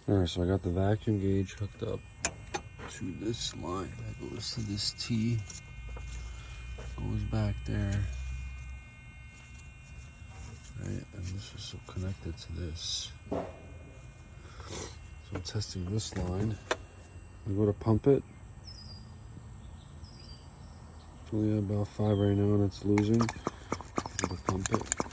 Alright, so I got the vacuum gauge hooked up to this line that goes to this T. Goes back there. Right, and this is connected to this. So I'm testing this line. I go to pump it. It's only at about 5 right now and it's losing. I go to pump it.